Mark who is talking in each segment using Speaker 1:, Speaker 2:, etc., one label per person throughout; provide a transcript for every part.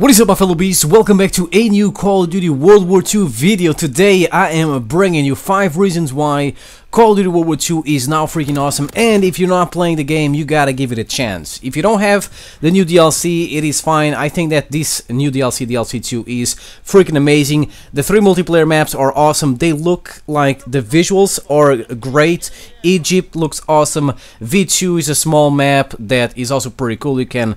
Speaker 1: What is up, my fellow beasts? Welcome back to a new Call of Duty World War II video. Today I am bringing you 5 reasons why Call of Duty World War II is now freaking awesome, and if you're not playing the game, you gotta give it a chance. If you don't have the new DLC, it is fine. I think that this new DLC, DLC 2, is freaking amazing. The 3 multiplayer maps are awesome. They look like the visuals are great. Egypt looks awesome. V2 is a small map that is also pretty cool. You can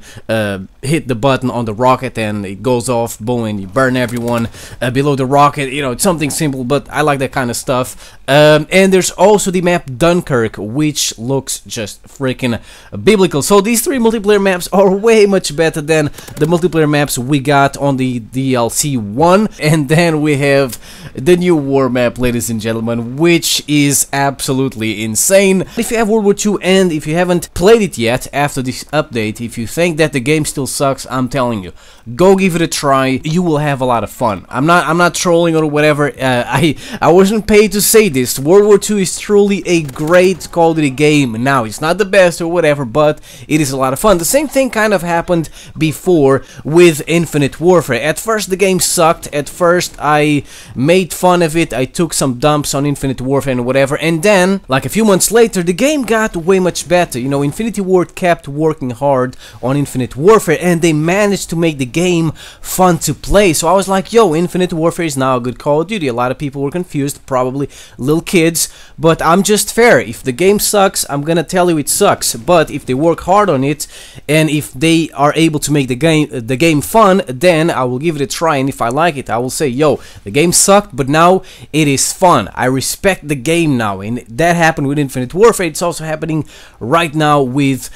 Speaker 1: hit the button on the rocket and it goes off, boom, and you burn everyone below the rocket. You know, it's something simple, but I like that kind of stuff. And there's also the map Dunkirk, which looks just freaking biblical. So these 3 multiplayer maps are way much better than the multiplayer maps we got on the DLC 1. And then we have the new war map, ladies and gentlemen, which is absolutely insane. If you have World War II and if you haven't played it yet after this update, if you think that the game still sucks, I'm telling you, go give it a try. You will have a lot of fun. I'm not trolling or whatever. I wasn't paid to say this. World War II is truly a great Call of Duty game. Now, it's not the best or whatever, but it is a lot of fun. The same thing kind of happened before with Infinite Warfare. At first the game sucked. At first I made fun of it. I took some dumps on Infinite Warfare and whatever, and then like a few months later the game got way much better. You know, Infinity Ward kept working hard on Infinite Warfare and they managed to make the game fun to play. So I was like, yo, Infinite Warfare is now a good Call of Duty. A lot of people were confused, probably little kids, but I'm just fair. If the game sucks, I'm gonna tell you it sucks. But if they work hard on it and if they are able to make the game fun, then I will give it a try, and if I like it, I will say, yo, the game sucked, but now it is fun. I respect the game now, and that happened with Infinite Warfare. It's also happening right now with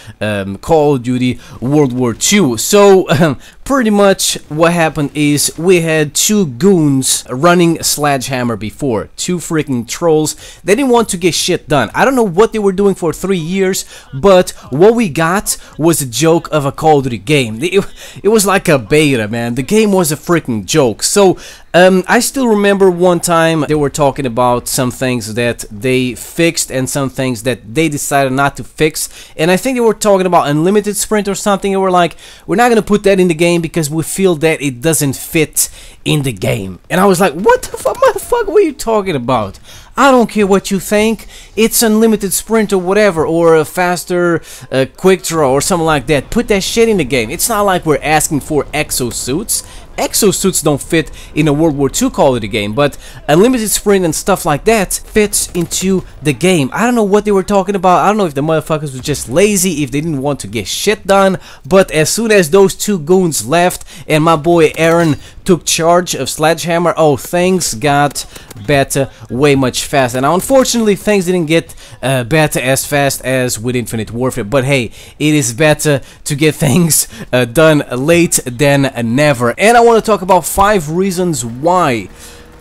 Speaker 1: Call of Duty World War II. So pretty much what happened is we had 2 goons running a sledgehammer before, 2 freaking trolls. They didn't want to get shit done. I don't know what they were doing for 3 years, but what we got was a joke of a Call of Duty game. It was like a beta, man. The game was a freaking joke. So I still remember one time they were talking about some things that they fixed and some things that they decided not to fix, and I think they were talking about unlimited sprint or something. They were like, we're not gonna put that in the game because we feel that it doesn't fit in the game. And I was like, what the fuck, motherfucker, what are you talking about? I don't care what you think. It's unlimited sprint or whatever, or a faster quick draw or something like that. Put that shit in the game. It's not like we're asking for exosuits. Exosuits don't fit in a World War II Call of Duty game, but unlimited sprint and stuff like that fits into the game. I don't know what they were talking about. I don't know if the motherfuckers were just lazy, if they didn't want to get shit done, but as soon as those 2 goons left and my boy Aaron took charge of Sledgehammer, oh, things got better way much faster. Now, unfortunately, things didn't get better as fast as with Infinite Warfare, but hey, it is better to get things done late than never. And I want to talk about 5 reasons why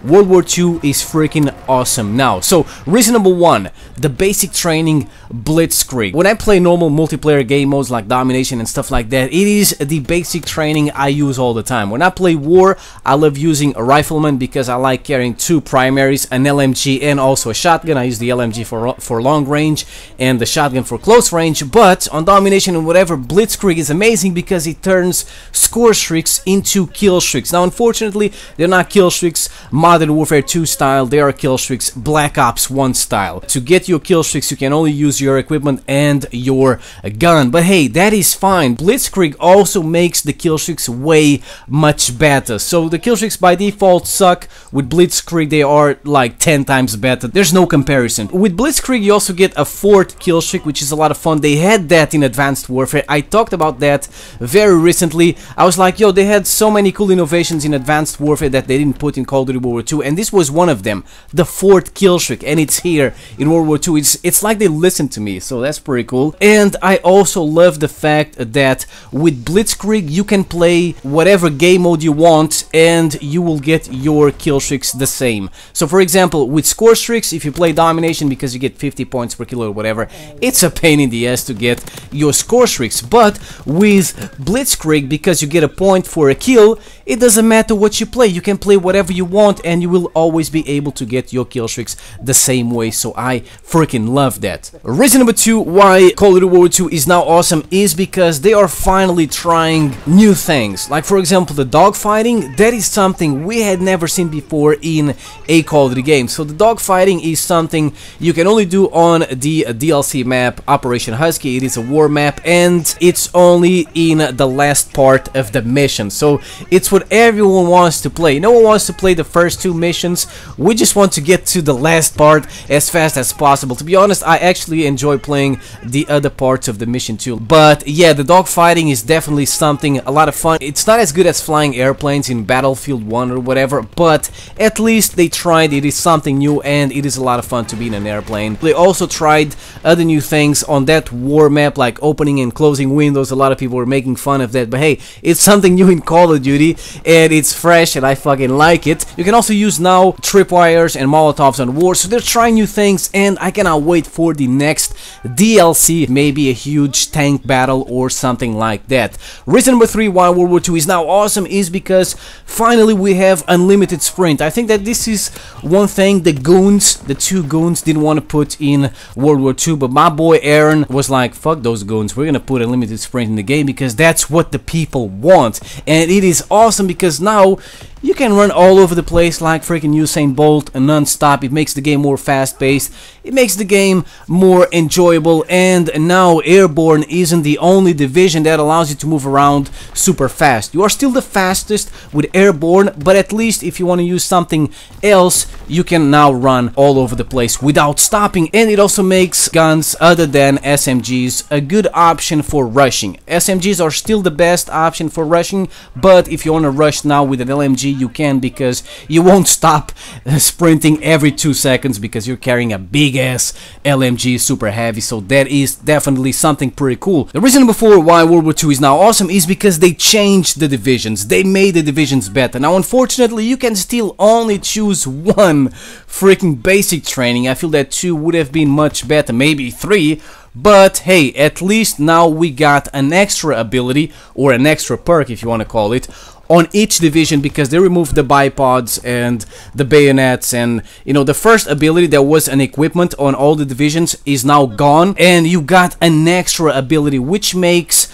Speaker 1: World War II is freaking awesome now. So, reason number 1, the basic training blitzkrieg. When I play normal multiplayer game modes like domination and stuff like that, it is the basic training I use all the time. When I play war, I love using a rifleman because I like carrying 2 primaries, an LMG and also a shotgun. I use the LMG for long range and the shotgun for close range. But on domination and whatever, blitzkrieg is amazing because it turns score streaks into kill streaks. Now, unfortunately, they're not kill streaks Modern Warfare 2 style, they are kill streaks Black Ops 1 style. To get your kill streaks, you can only use your equipment and your gun. But hey, that is fine. Blitzkrieg also makes the kill streaks way much better. So the kill streaks by default suck. With Blitzkrieg, they are like 10 times better. There's no comparison. With Blitzkrieg, you also get a 4th kill streak, which is a lot of fun. They had that in Advanced Warfare. I talked about that very recently. I was like, yo, they had so many cool innovations in Advanced Warfare that they didn't put in Call of Duty World War II, and this was one of them, the 4th kill streak, and it's here in World War II. It's like they listened to me, so that's pretty cool. And I also love the fact that with Blitzkrieg you can play whatever game mode you want and you will get your kill streaks the same. So for example, with score streaks, if you play domination because you get 50 points per kill or whatever, it's a pain in the ass to get your score streaks. But with Blitzkrieg, because you get a point for a kill, it doesn't matter what you play. You can play whatever you want and you will always be able to get your kill streaks the same way, so I freaking love that. Reason number 2 why Call of Duty World War 2 is now awesome is because they are finally trying new things. Like for example the dogfighting, that is something we had never seen before in a Call of Duty game. So the dogfighting is something you can only do on the DLC map Operation Husky. It is a war map and it's only in the last part of the mission. So it's what everyone wants to play. No one wants to play the first 2 missions. We just want to get to the last part as fast as possible. To be honest, I actually enjoy playing the other parts of the mission too. But yeah, the dogfighting is definitely something a lot of fun. It's not as good as flying airplanes in Battlefield 1 or whatever, but at least they tried. It is something new and it is a lot of fun to be in an airplane. They also tried other new things on that war map, like opening and closing windows. A lot of people were making fun of that, but hey, it's something new in Call of Duty and it's fresh and I fucking like it. You can also use now tripwires and molotovs on war, so they're trying new things and I cannot wait for the next DLC, maybe a huge tank battle or something like that. Reason number 3 why World War 2 is now awesome is because finally we have unlimited sprint. I think that this is one thing the 2 goons didn't want to put in World War 2, but my boy Aaron was like, fuck those goons, we're gonna put unlimited sprint in the game because that's what the people want. And it is awesome because now you can run all over the place like freaking Usain Bolt and non-stop. It makes the game more fast-paced, it makes the game more enjoyable, and now Airborne isn't the only division that allows you to move around super fast. You are still the fastest with Airborne, but at least if you want to use something else, you can now run all over the place without stopping, and it also makes guns other than SMGs a good option for rushing. SMGs are still the best option for rushing, but if you want to rush now with an LMG, you can, because you won't stop sprinting every 2 seconds because you're carrying a big ass LMG, super heavy. So that is definitely something pretty cool. The reason number 4 why World War 2 is now awesome is because they changed the divisions. They made the divisions better. Now unfortunately you can still only choose 1 freaking basic training. I feel that 2 would have been much better, maybe 3. But hey, at least now we got an extra ability, or an extra perk if you want to call it, on each division, because they removed the bipods and the bayonets, and you know, the first ability that was an equipment on all the divisions is now gone, and you got an extra ability which makes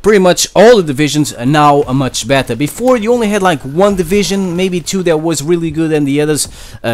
Speaker 1: pretty much all the divisions are now much better. Before you only had like 1 division, maybe 2 that was really good and the others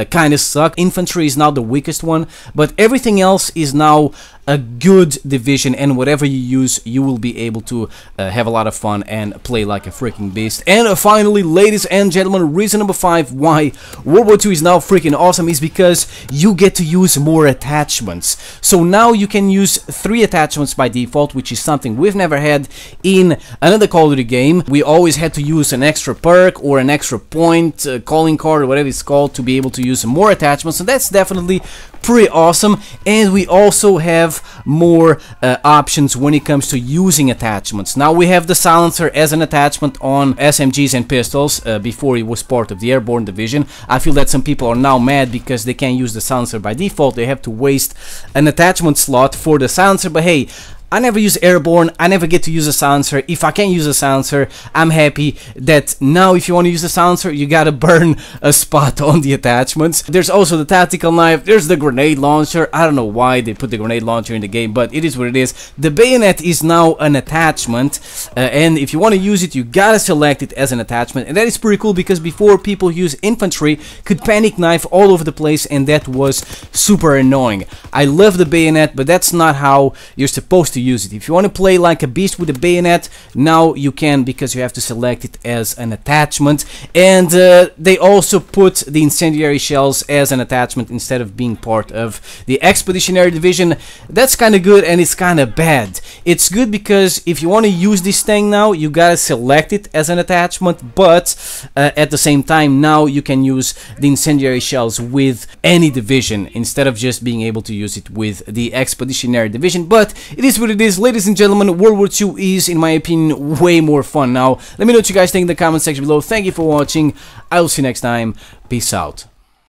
Speaker 1: kind of suck. Infantry is now the weakest one, but everything else is now a good division, and whatever you use, you will be able to have a lot of fun and play like a freaking beast. And finally, ladies and gentlemen, reason number 5 why World War 2 is now freaking awesome is because you get to use more attachments. So now you can use 3 attachments by default, which is something we've never had in another Call of Duty game. We always had to use an extra perk or an extra point, calling card or whatever it's called, to be able to use more attachments. So that's definitely pretty awesome. And we also have more options when it comes to using attachments. Now we have the silencer as an attachment on SMGs and pistols. Before it was part of the Airborne division. I feel that some people are now mad because they can't use the silencer by default. They have to waste an attachment slot for the silencer, but hey, I never use Airborne, I never get to use a silencer. If I can't use a silencer, I'm happy that now if you want to use a silencer, you gotta burn a spot on the attachments. There's also the tactical knife, there's the grenade launcher. I don't know why they put the grenade launcher in the game, but it is what it is. The bayonet is now an attachment, and if you want to use it, you gotta select it as an attachment. And that is pretty cool because before, people use infantry could panic knife all over the place, and that was super annoying. I love the bayonet, but that's not how you're supposed to use it. If you want to play like a beast with a bayonet, now you can, because you have to select it as an attachment. And they also put the incendiary shells as an attachment instead of being part of the expeditionary division. That's kind of good, and it's kind of bad. It's good because if you want to use this thing now, you gotta select it as an attachment, but at the same time, now you can use the incendiary shells with any division instead of just being able to use it with the expeditionary division. But it is what it is, ladies and gentlemen. World War 2 is, in my opinion, way more fun now. Let me know what you guys think in the comment section below. Thank you for watching. I will see you next time. Peace out.